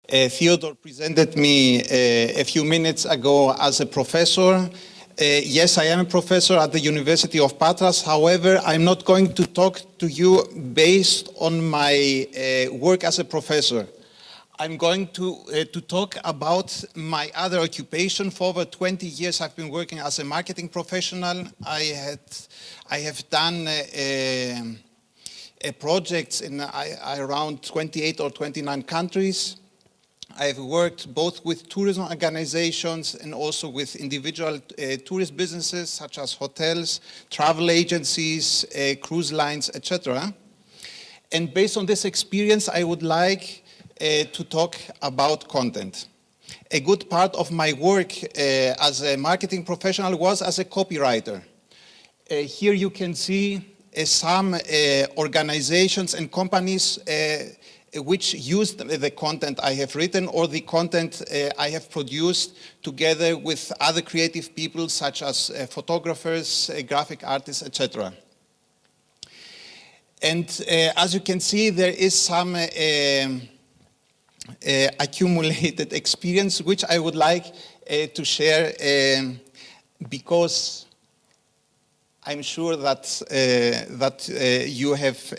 Theodore presented me a few minutes ago as a professor. Yes, I am a professor at the University of Patras. However, I'm not going to talk to you based on my work as a professor. I'm going to talk about my other occupation. For over 20 years, I've been working as a marketing professional. I have done projects in around 28 or 29 countries. I've worked both with tourism organizations and also with individual tourist businesses such as hotels, travel agencies, cruise lines, etc. And based on this experience, I would like to talk about content. A good part of my work as a marketing professional was as a copywriter. Here you can see some organizations and companies which used the content I have written or the content I have produced together with other creative people such as photographers, graphic artists, etc. And as you can see, there is some accumulated experience which I would like to share because I'm sure that you have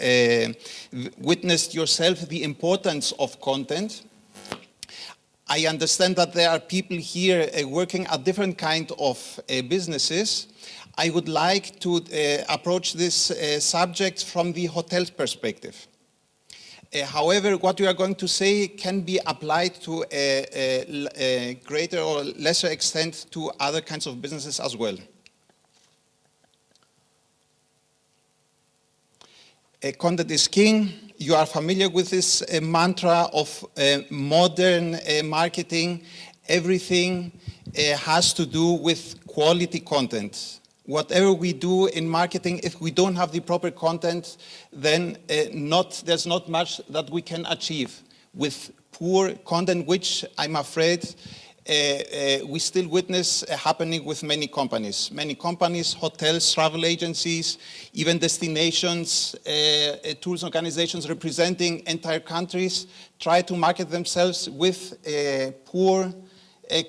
witnessed yourself the importance of content. I understand that there are people here working at different kind of businesses. I would like to approach this subject from the hotel's perspective. However, what we are going to say can be applied to a greater or lesser extent to other kinds of businesses as well. Content is king. You are familiar with this mantra of modern marketing. Everything has to do with quality content. Whatever we do in marketing, if we don't have the proper content, then there's not much that we can achieve. With poor content, which I'm afraid we still witness happening with many companies. Many companies, hotels, travel agencies, even destinations, tourism organizations representing entire countries try to market themselves with poor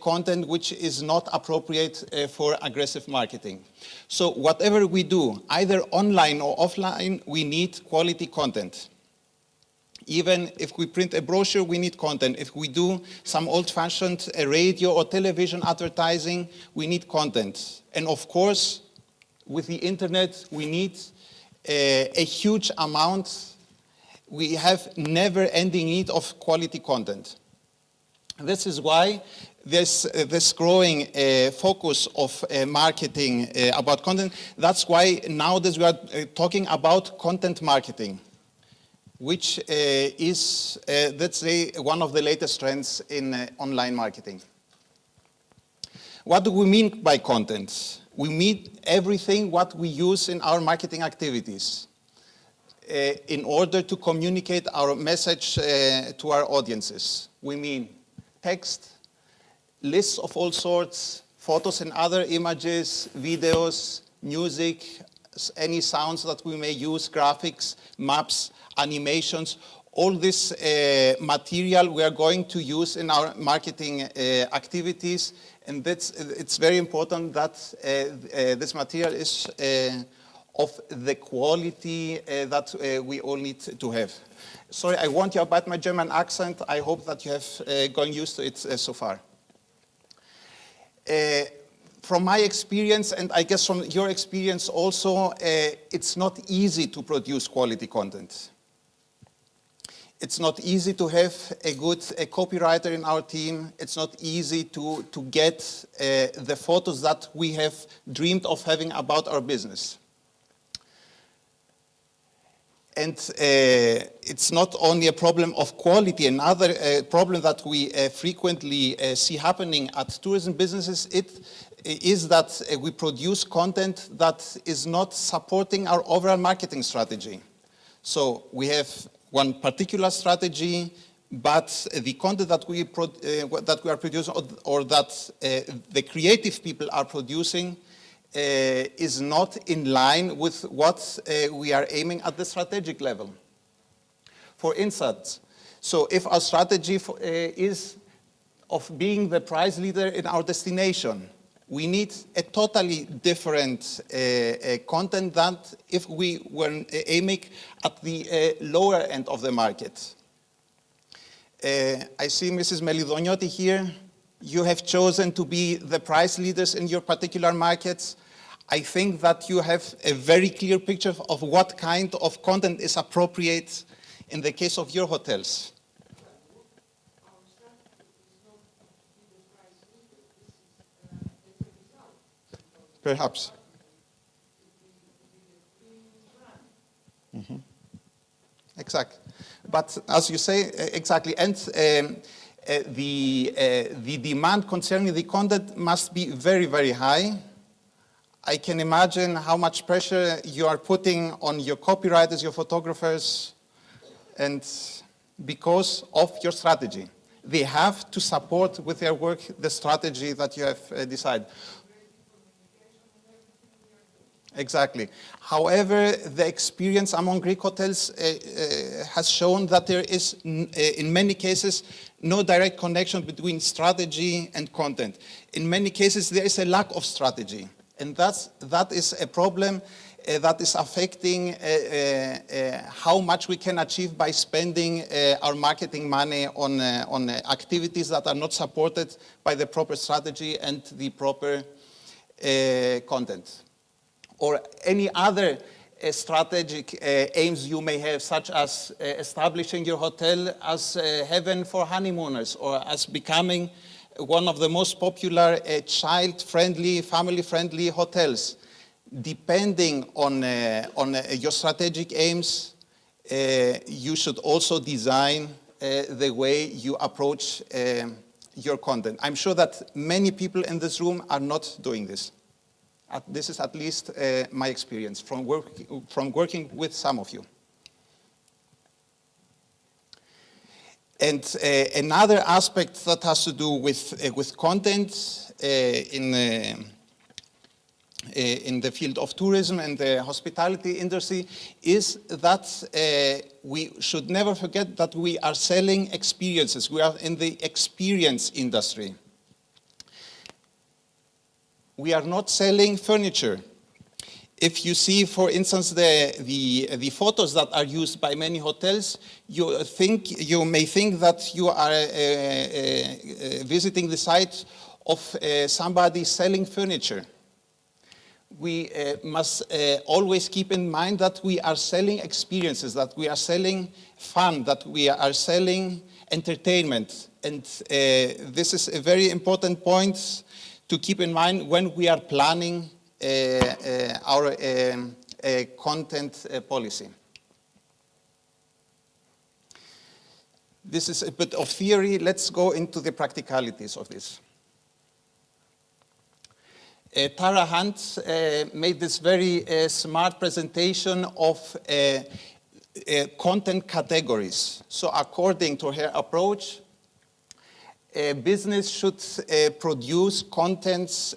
content which is not appropriate for aggressive marketing. So whatever we do, either online or offline, we need quality content. Even if we print a brochure, we need content. If we do some old-fashioned radio or television advertising, we need content. And of course, with the internet, we need a huge amount. We have never-ending need of quality content. This is why this growing focus of marketing about content, that's why nowadays we are talking about content marketing, which is, let's say, one of the latest trends in online marketing. What do we mean by content? We mean everything what we use in our marketing activities in order to communicate our message to our audiences. We mean text, lists of all sorts, photos and other images, videos, music, any sounds that we may use, graphics, maps, animations, all this material we are going to use in our marketing activities, and it's very important that this material is of the quality that we all need to have. Sorry, I warned you about my German accent. I hope that you have gotten used to it so far. From my experience, and I guess from your experience also, it's not easy to produce quality content. It's not easy to have a good copywriter in our team. It's not easy to get the photos that we have dreamed of having about our business. And it's not only a problem of quality. Another problem that we frequently see happening at tourism businesses is that we produce content that is not supporting our overall marketing strategy. So we have one particular strategy, but the content that we are producing or that the creative people are producing is not in line with what we are aiming at the strategic level. For instance, So if our strategy is of being the price leader in our destination, we need a totally different content than if we were aiming at the lower end of the market. I see Mrs. Melidonioti here. You have chosen to be the price leaders in your particular markets. I think that you have a very clear picture of what kind of content is appropriate in the case of your hotels. Perhaps. Mm-hmm. Exactly. But as you say, exactly, and the demand concerning the content must be very, very high. I can imagine how much pressure you are putting on your copywriters, your photographers, and because of your strategy. They have to support with their work the strategy that you have decided. Exactly. However, the experience among Greek hotels has shown that there is, in many cases, no direct connection between strategy and content. In many cases, there is a lack of strategy. And that is a problem that is affecting how much we can achieve by spending our marketing money on activities that are not supported by the proper strategy and the proper content. Or any other strategic aims you may have, such as establishing your hotel as a heaven for honeymooners, or as becoming one of the most popular child-friendly, family-friendly hotels. Depending on your strategic aims, you should also design the way you approach your content. I'm sure that many people in this room are not doing this. This is at least my experience from working with some of you. And another aspect that has to do with content in the field of tourism and the hospitality industry is that we should never forget that we are selling experiences. We are in the experience industry. We are not selling furniture. If you see, for instance, the photos that are used by many hotels, you may think that you are visiting the site of somebody selling furniture. We must always keep in mind that we are selling experiences, that we are selling fun, that we are selling entertainment. And this is a very important point to keep in mind when we are planning our content policy. This is a bit of theory. Let's go into the practicalities of this. Tara Hunt made this very smart presentation of content categories. So according to her approach, a business should produce contents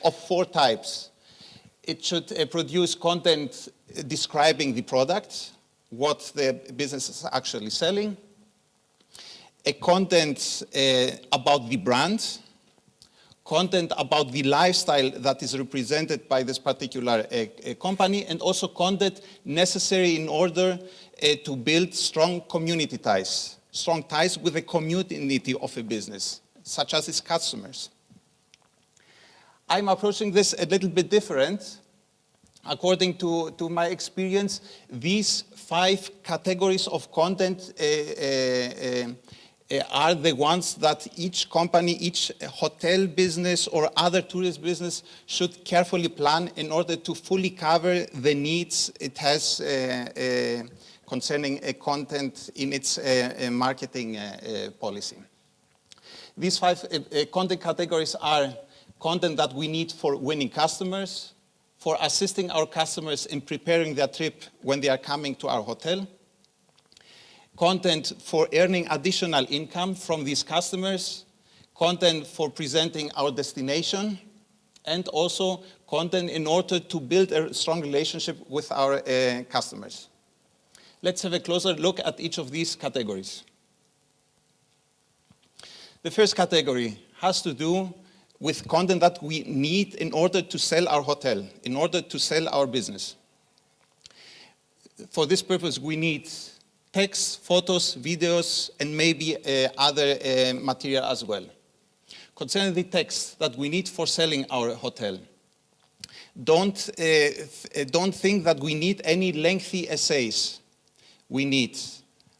of 4 types. It should produce content describing the product, what the business is actually selling, a content about the brand, content about the lifestyle that is represented by this particular company, and also content necessary in order to build strong community ties. Strong ties with the community of a business, such as its customers. I'm approaching this a little bit different. According to my experience, these 5 categories of content are the ones that each company, each hotel business or other tourist business should carefully plan in order to fully cover the needs it has concerning content in its marketing policy. These 5 content categories are content that we need for winning customers, for assisting our customers in preparing their trip when they are coming to our hotel, content for earning additional income from these customers, content for presenting our destination, and also content in order to build a strong relationship with our customers. Let's have a closer look at each of these categories. The first category has to do with content that we need in order to sell our hotel, in order to sell our business. For this purpose, we need text, photos, videos, and maybe other material as well. Concerning the text that we need for selling our hotel, don't think that we need any lengthy essays. We need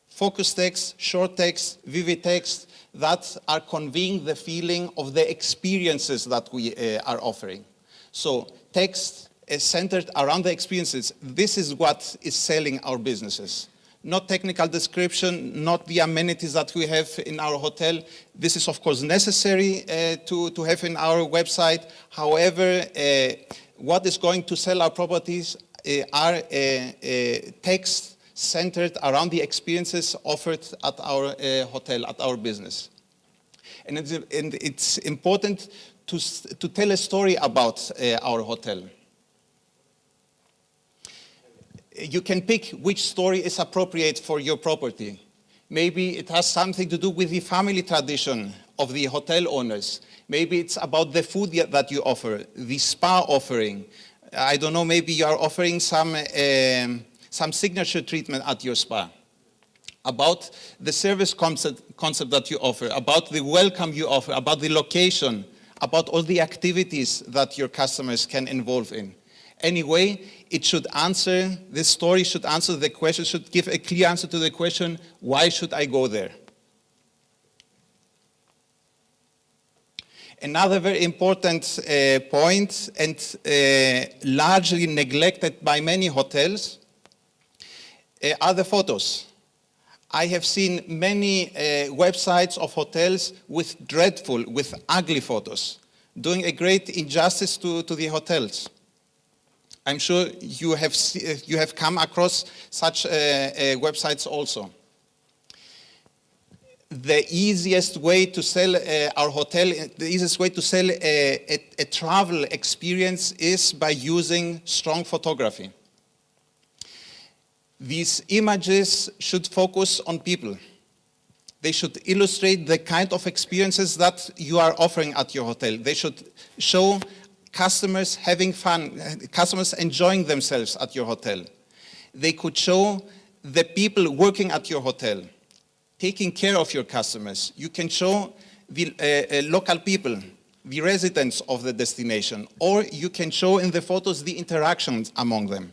focus text, short text, vivid text that are conveying the feeling of the experiences that we are offering. So text is centered around the experiences. This is what is selling our businesses. Not technical description, not the amenities that we have in our hotel. This is, of course, necessary to have in our website. However, what is going to sell our properties are texts centered around the experiences offered at our hotel, at our business. And it's important to tell a story about our hotel. You can pick which story is appropriate for your property. Maybe it has something to do with the family tradition of the hotel owners. Maybe it's about the food that you offer, the spa offering. I don't know, maybe you are offering some signature treatment at your spa. About the service concept that you offer, about the welcome you offer, about the location, about all the activities that your customers can involve in. Anyway, it should answer, this story should answer the question, should give a clear answer to the question, why should I go there? Another very important point, and largely neglected by many hotels, are the photos. I have seen many websites of hotels with dreadful, with ugly photos, doing a great injustice to the hotels. I'm sure you have come across such websites also. The easiest way to sell our hotel, the easiest way to sell a travel experience is by using strong photography. These images should focus on people. They should illustrate the kind of experiences that you are offering at your hotel. They should show customers having fun, customers enjoying themselves at your hotel. They could show the people working at your hotel, taking care of your customers. You can show the local people, the residents of the destination, or you can show in the photos the interactions among them.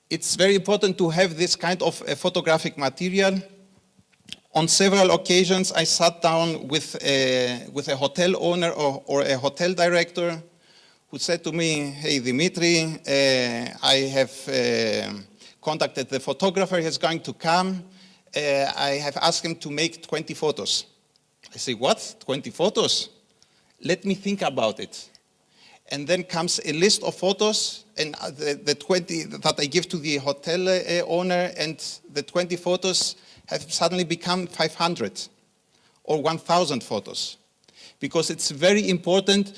It's very important to have this kind of photographic material. On several occasions, I sat down with a hotel owner or a hotel director who said to me, "Hey, Dimitri, I have contacted the photographer, he's going to come. I have asked him to make 20 photos. I say, "What? 20 photos? Let me think about it." And then comes a list of photos, and the 20 that I give to the hotel owner, and the 20 photos have suddenly become 500 or 1,000 photos. Because it's very important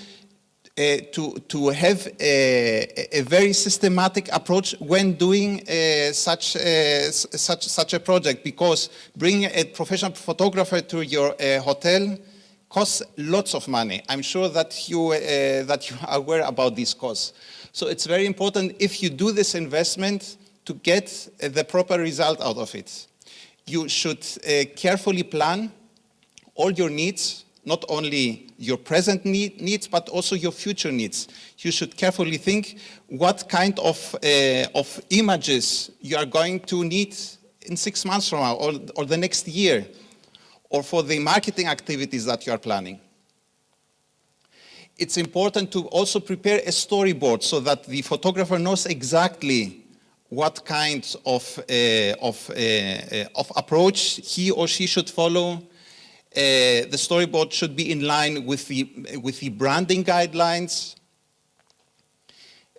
to have a very systematic approach when doing such a project, because bringing a professional photographer to your hotel costs lots of money. I'm sure that you are aware about these costs. So it's very important, if you do this investment, to get the proper result out of it. You should carefully plan all your needs, not only your present needs, but also your future needs. You should carefully think what kind of images you are going to need in 6 months from now, or the next year, or for the marketing activities that you are planning. It's important to also prepare a storyboard so that the photographer knows exactly what kind of approach he or she should follow. The storyboard should be in line with the branding guidelines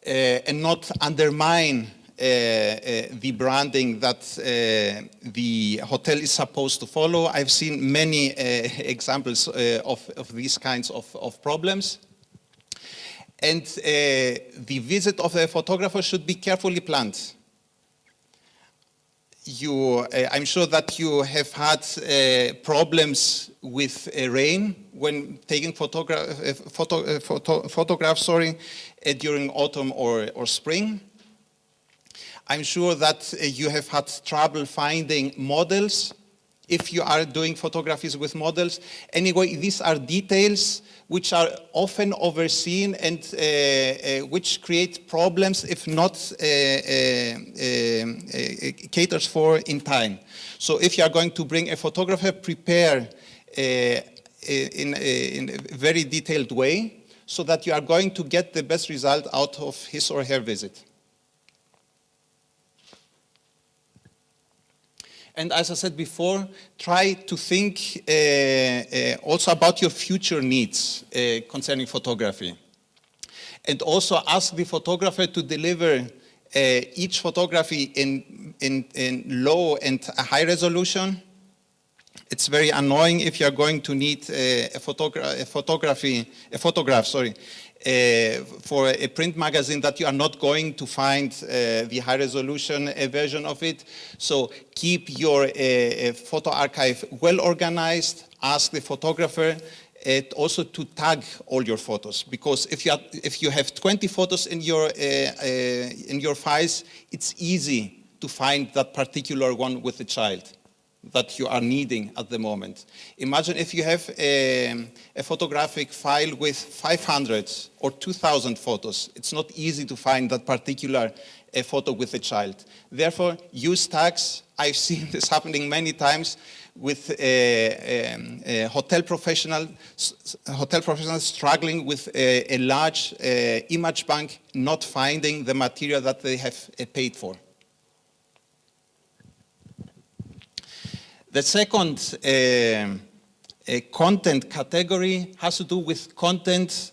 and not undermine the branding that the hotel is supposed to follow. I've seen many examples of these kinds of problems. And the visit of a photographer should be carefully planned. I'm sure that you have had problems with rain when taking photographs during autumn or spring. I'm sure that you have had trouble finding models if you are doing photographies with models. Anyway, these are details which are often overseen and which create problems if not catered for in time. So if you are going to bring a photographer, prepare in a very detailed way so that you are going to get the best result out of his or her visit. And as I said before, try to think also about your future needs concerning photography. And also ask the photographer to deliver each photography in low and high resolution. It's very annoying if you're going to need a photograph for a print magazine that you are not going to find the high resolution version of it. So keep your photo archive well organized. Ask the photographer also to tag all your photos, because if you have 20 photos in your files, it's easy to find that particular one with the child that you are needing at the moment. Imagine if you have a photographic file with 500 or 2,000 photos. It's not easy to find that particular photo with a child. Therefore, use tags. I've seen this happening many times with hotel professionals struggling with a large image bank, not finding the material that they have paid for. The second content category has to do with content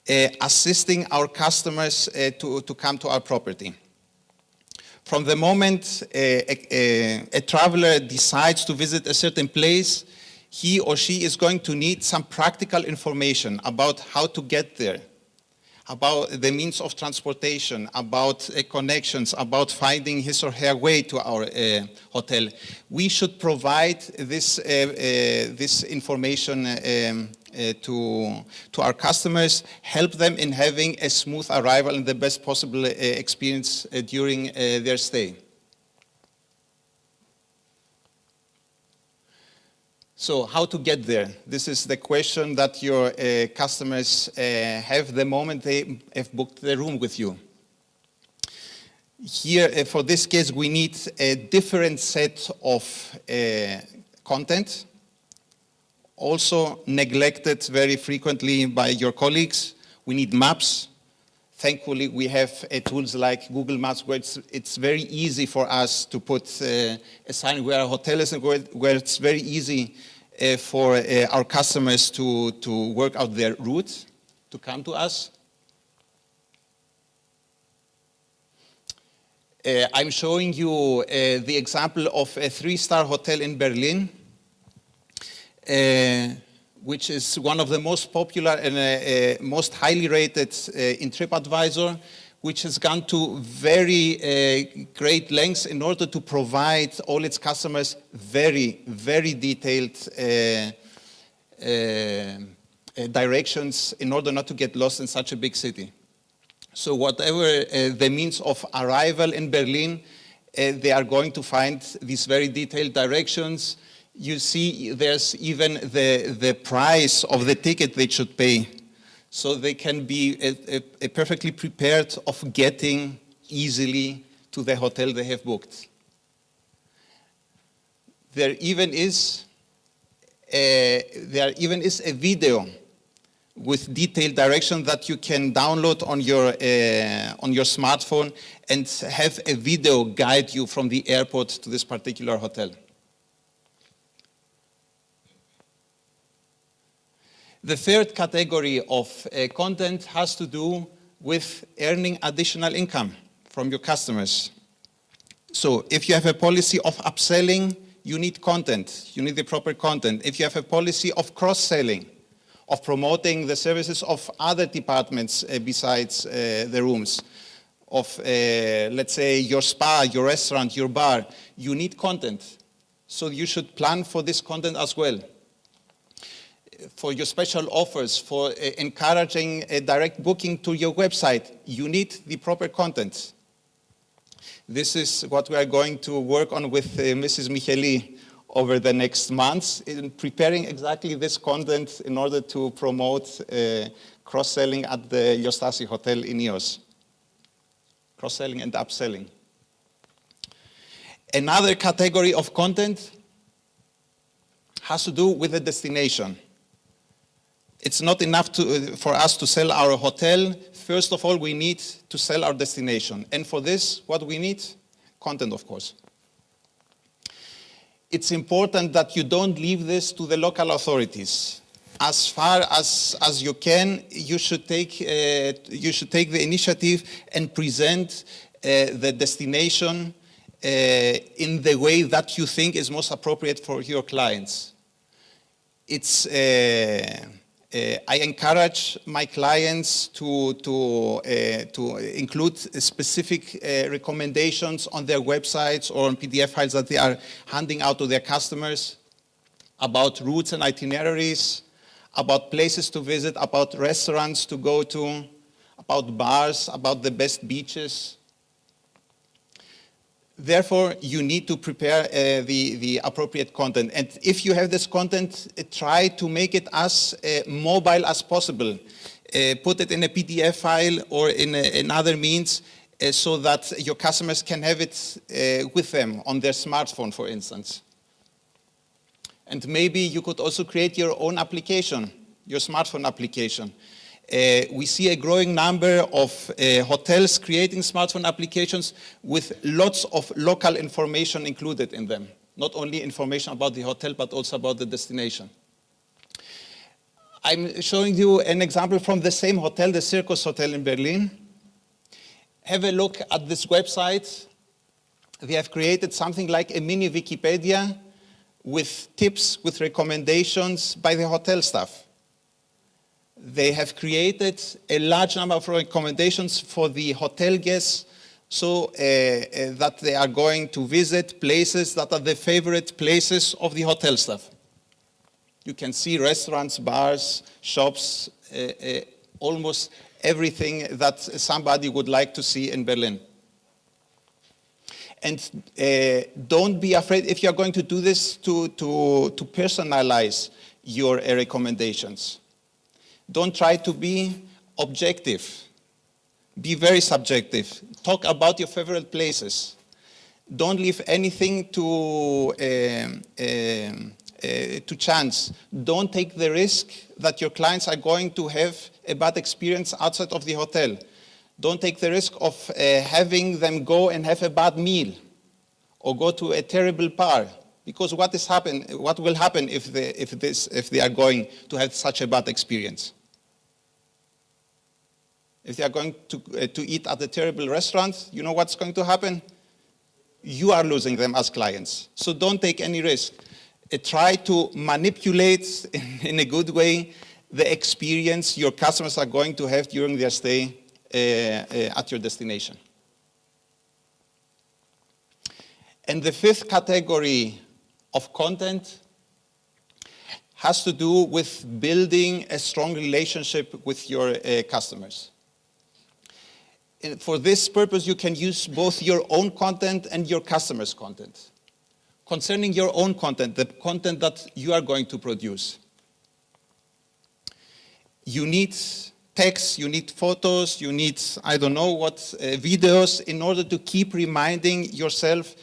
assisting our customers to come to our property. From the moment a traveler decides to visit a certain place, he or she is going to need some practical information about how to get there, about the means of transportation, about connections, about finding his or her way to our hotel. We should provide this information to our customers, help them in having a smooth arrival and the best possible experience during their stay. So how to get there? This is the question that your customers have the moment they have booked the room with you. Here, for this case, we need a different set of content, also neglected very frequently by your colleagues. We need maps. Thankfully, we have tools like Google Maps where it's very easy for us to put a sign where our hotel is and where it's very easy for our customers to work out their route to come to us. I'm showing you the example of a 3-star hotel in Berlin, which is one of the most popular and most highly rated in TripAdvisor, which has gone to very great lengths in order to provide all its customers very, very detailed directions in order not to get lost in such a big city. So whatever the means of arrival in Berlin, they are going to find these very detailed directions. You see there's even the price of the ticket they should pay, so they can be perfectly prepared of getting easily to the hotel they have booked. There even is a video with detailed direction that you can download on your smartphone and have a video guide you from the airport to this particular hotel. The third category of content has to do with earning additional income from your customers. So if you have a policy of upselling, you need content. You need the proper content. If you have a policy of cross-selling, of promoting the services of other departments besides the rooms, let's say, your spa, your restaurant, your bar, you need content. So you should plan for this content as well. For your special offers, for encouraging a direct booking to your website, you need the proper content. This is what we are going to work on with Mrs. Micheli over the next months, in preparing exactly this content in order to promote cross-selling at the Iostasi Hotel in Ios. Cross-selling and upselling. Another category of content has to do with the destination. It's not enough for us to sell our hotel. First of all, we need to sell our destination. And for this, what we need? Content, of course. It's important that you don't leave this to the local authorities. As far as you can, you should take the initiative and present the destination in the way that you think is most appropriate for your clients. It's I encourage my clients to include specific recommendations on their websites or on PDF files that they are handing out to their customers about routes and itineraries, about places to visit, about restaurants to go to, about bars, about the best beaches. Therefore, you need to prepare the appropriate content. And if you have this content, try to make it as mobile as possible. Put it in a PDF file or in another means so that your customers can have it with them on their smartphone, for instance. And maybe you could also create your own application, your smartphone application. We see a growing number of hotels creating smartphone applications with lots of local information included in them. Not only information about the hotel, but also about the destination. I'm showing you an example from the same hotel, the Circus Hotel in Berlin. Have a look at this website. They have created something like a mini Wikipedia with tips, with recommendations by the hotel staff. They have created a large number of recommendations for the hotel guests so that they are going to visit places that are the favorite places of the hotel staff. You can see restaurants, bars, shops, almost everything that somebody would like to see in Berlin. And don't be afraid if you're going to do this to personalize your recommendations. Don't try to be objective. Be very subjective. Talk about your favorite places. Don't leave anything to chance. Don't take the risk that your clients are going to have a bad experience outside of the hotel. Don't take the risk of having them go and have a bad meal or go to a terrible bar. Because what will happen if they are going to have such a bad experience? If they are going to eat at a terrible restaurant, you know what's going to happen? You are losing them as clients. So don't take any risk. Try to manipulate in a good way the experience your customers are going to have during their stay at your destination. And the fifth category of content has to do with building a strong relationship with your customers. And for this purpose, you can use both your own content and your customers' content. Concerning your own content, the content that you are going to produce, you need text, you need photos, you need, I don't know what, videos in order to keep reminding yourself,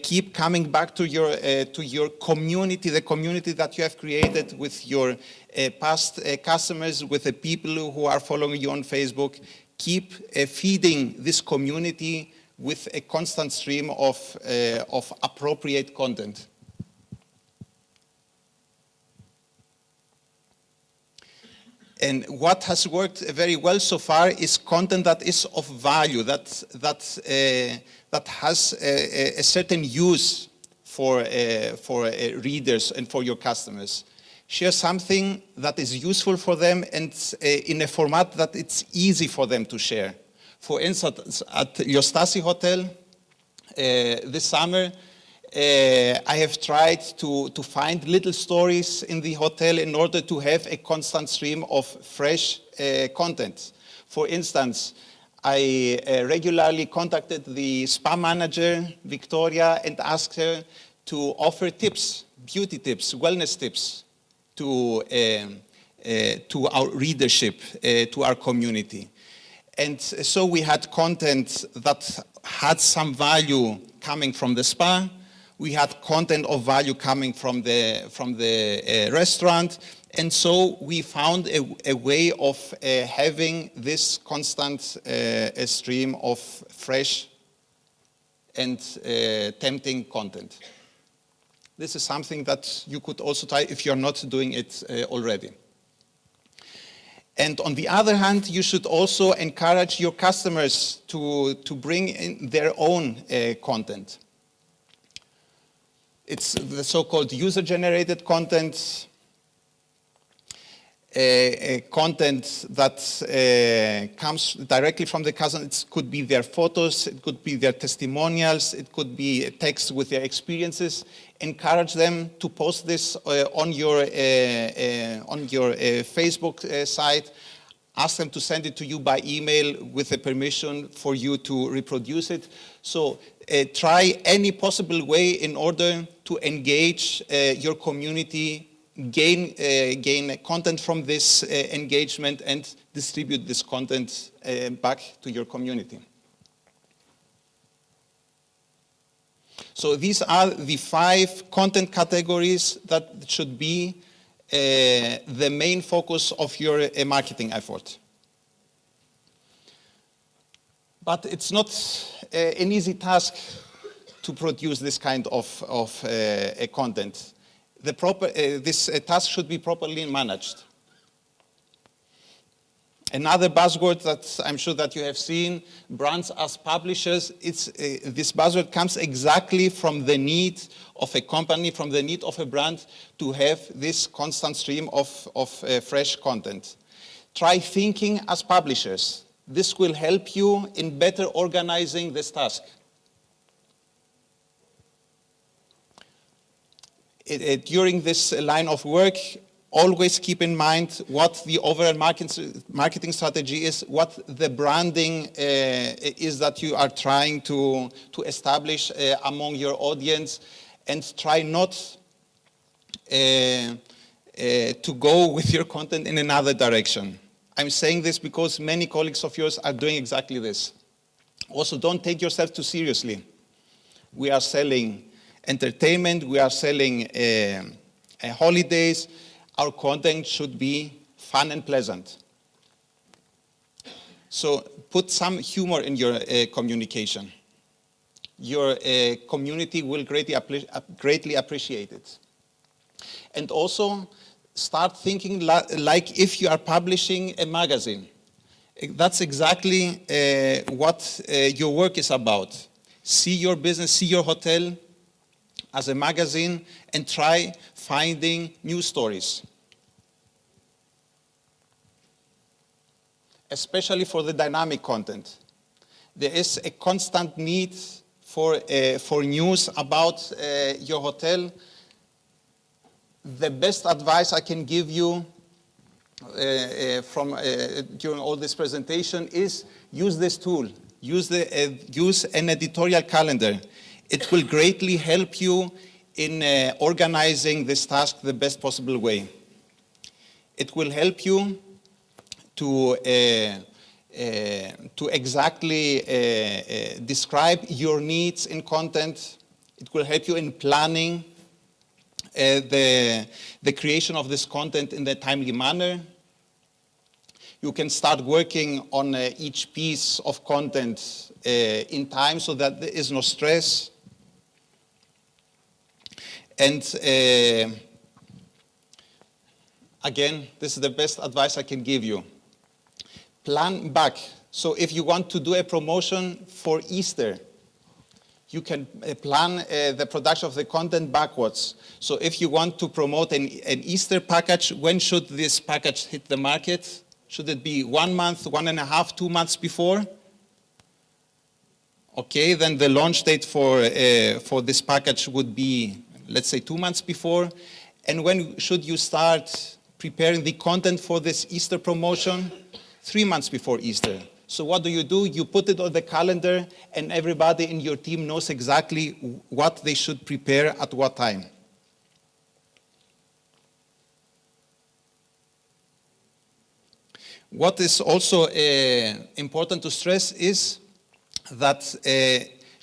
keep coming back to your community, the community that you have created with your past customers, with the people who are following you on Facebook. Keep feeding this community with a constant stream of appropriate content. And what has worked very well so far is content that is of value, that has a certain use for readers and for your customers. Share something that is useful for them and in a format that it's easy for them to share. For instance, at Stasi Hotel this summer, I have tried to find little stories in the hotel in order to have a constant stream of fresh content. For instance, I regularly contacted the spa manager, Victoria, and asked her to offer tips, beauty tips, wellness tips to our readership, to our community. And so we had content that had some value coming from the spa. We had content of value coming from the restaurant. And so we found a way of having this constant stream of fresh and tempting content. This is something that you could also try if you're not doing it already. And on the other hand, you should also encourage your customers to bring in their own content. It's the so-called user-generated content, content that comes directly from the customer. It could be their photos, it could be their testimonials, it could be text with their experiences. Encourage them to post this on your Facebook site. Ask them to send it to you by email with the permission for you to reproduce it. So try any possible way in order to engage your community, gain content from this engagement, and distribute this content back to your community. So these are the 5 content categories that should be the main focus of your marketing effort. But it's not an easy task to produce this kind of content. This task should be properly managed. Another buzzword that I'm sure that you have seen, brands as publishers, this buzzword comes exactly from the need of a company, from the need of a brand to have this constant stream of fresh content. Try thinking as publishers. This will help you in better organizing this task. During this line of work, always keep in mind what the overall marketing strategy is, what the branding is that you are trying to establish among your audience, and try not to go with your content in another direction. I'm saying this because many colleagues of yours are doing exactly this. Also, don't take yourself too seriously. We are selling entertainment, we are selling holidays. Our content should be fun and pleasant. So put some humor in your communication. Your community will greatly appreciate it. And also start thinking like if you are publishing a magazine. That's exactly what your work is about. See your business, see your hotel as a magazine, and try finding news stories. Especially for the dynamic content. There is a constant need for news about your hotel. The best advice I can give you during all this presentation is use this tool. Use an editorial calendar. It will greatly help you in organizing this task the best possible way. It will help you to exactly describe your needs in content. It will help you in planning the creation of this content in a timely manner. You can start working on each piece of content in time so that there is no stress. And again, this is the best advice I can give you. Plan back. So if you want to do a promotion for Easter, you can plan the production of the content backwards. So if you want to promote an Easter package, when should this package hit the market? Should it be 1 month, 1.5, 2 months before? Okay, then the launch date for this package would be, let's say, 2 months before. And when should you start preparing the content for this Easter promotion? 3 months before Easter. So what do? You put it on the calendar, and everybody in your team knows exactly what they should prepare at what time. What is also important to stress is that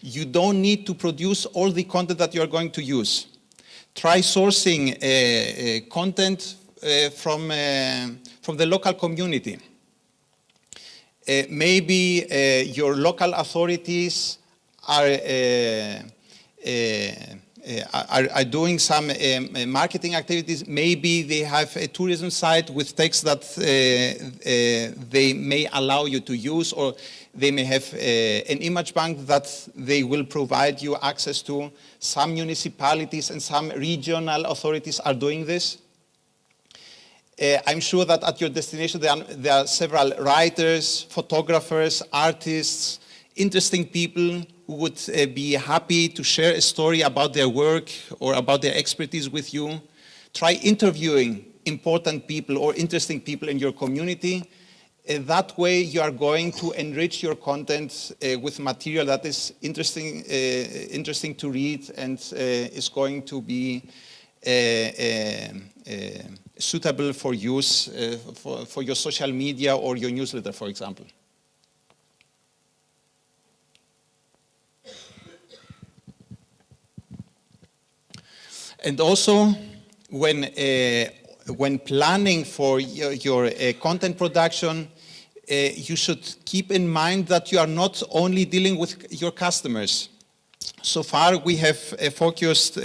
you don't need to produce all the content that you're going to use. Try sourcing content from the local community. Maybe your local authorities are doing some marketing activities. Maybe they have a tourism site with text that they may allow you to use, or they may have an image bank that they will provide you access to. Some municipalities and some regional authorities are doing this. I'm sure that at your destination there are several writers, photographers, artists, interesting people who would be happy to share a story about their work or about their expertise with you. Try interviewing important people or interesting people in your community. That way you are going to enrich your content with material that is interesting to read and is going to be suitable for use for your social media or your newsletter, for example. And also, when planning for your content production, you should keep in mind that you are not only dealing with your customers. So far, we have focused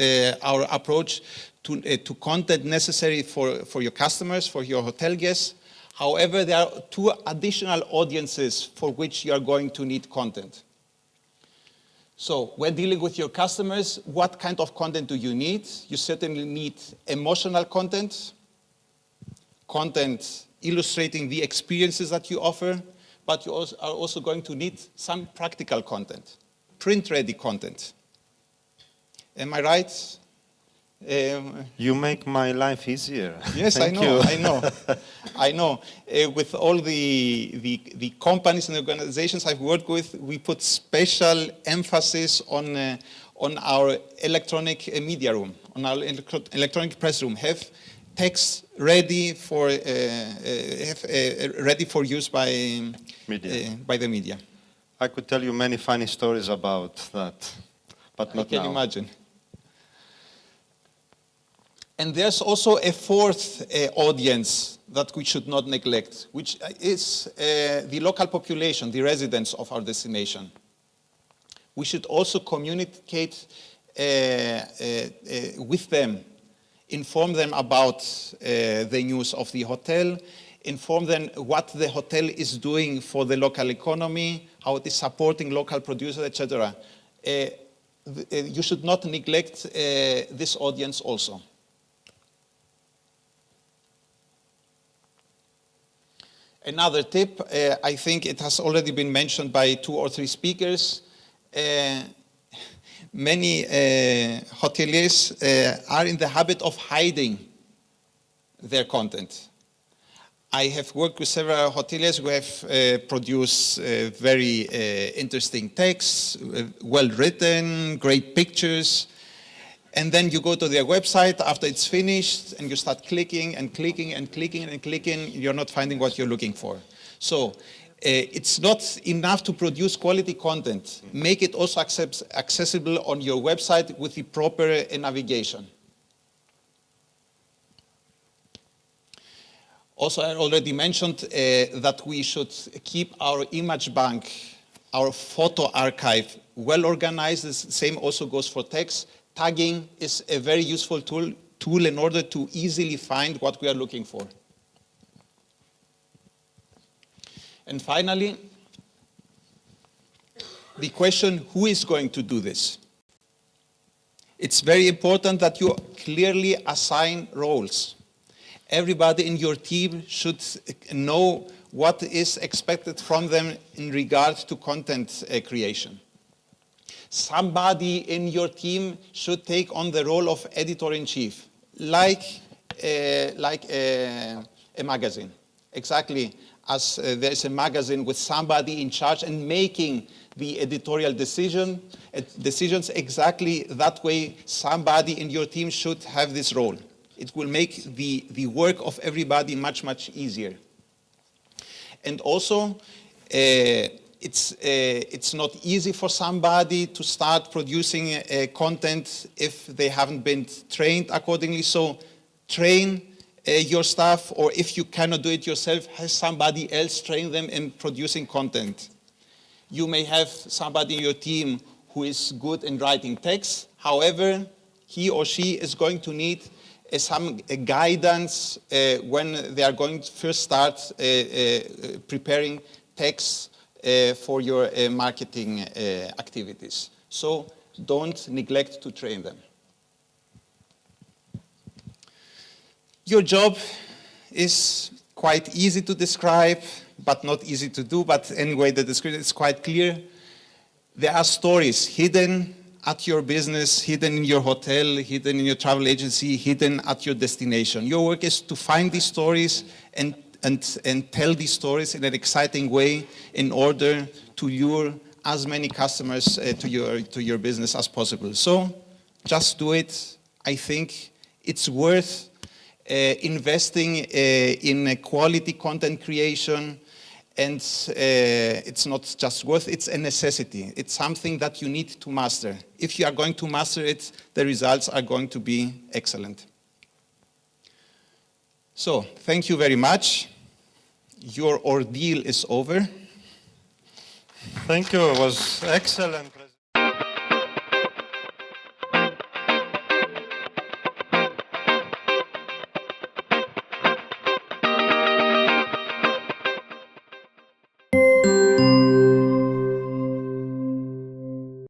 our approach to content necessary for your customers, for your hotel guests. However, there are 2 additional audiences for which you are going to need content. So when dealing with your customers, what kind of content do you need? You certainly need emotional content, content illustrating the experiences that you offer, but you are also going to need some practical content, print-ready content. Am I right? You make my life easier. Yes, I know. With all the companies and organizations I've worked with, we put special emphasis on our electronic media room, on our electronic press room. Have text ready for use by the media. I could tell you many funny stories about that, but not now. I can imagine. And there's also a 4th audience that we should not neglect, which is the local population, the residents of our destination. We should also communicate with them, inform them about the news of the hotel, inform them what the hotel is doing for the local economy, how it is supporting local producers, etc. You should not neglect this audience also. Another tip, I think it has already been mentioned by 2 or 3 speakers. Many hoteliers are in the habit of hiding their content. I have worked with several hoteliers who have produced very interesting texts, well written, great pictures. And then you go to their website after it's finished and you start clicking and clicking and clicking and clicking. You're not finding what you're looking for. So it's not enough to produce quality content. Make it also accessible on your website with the proper navigation. Also, I already mentioned that we should keep our image bank, our photo archive well organized. The same also goes for text. Tagging is a very useful tool in order to easily find what we are looking for. And finally, the question, who is going to do this? It's very important that you clearly assign roles. Everybody in your team should know what is expected from them in regard to content creation. Somebody in your team should take on the role of editor-in-chief, like a magazine. Exactly as there's a magazine with somebody in charge and making the editorial decisions, exactly that way somebody in your team should have this role. It will make the work of everybody much, much easier. And also, it's not easy for somebody to start producing content if they haven't been trained accordingly. So train your staff, or if you cannot do it yourself, have somebody else train them in producing content. You may have somebody in your team who is good in writing text. However, he or she is going to need some guidance when they are going to first start preparing text for your marketing activities. So don't neglect to train them. Your job is quite easy to describe, but not easy to do. But anyway, the description is quite clear. There are stories hidden at your business, hidden in your hotel, hidden in your travel agency, hidden at your destination. Your work is to find these stories and tell these stories in an exciting way in order to lure as many customers to your business as possible. So just do it. I think it's worth investing in quality content creation, and it's not just worth, it's a necessity. It's something that you need to master. If you are going to master it, the results are going to be excellent. So, thank you very much. Your ordeal is over. Thank you, it was excellent.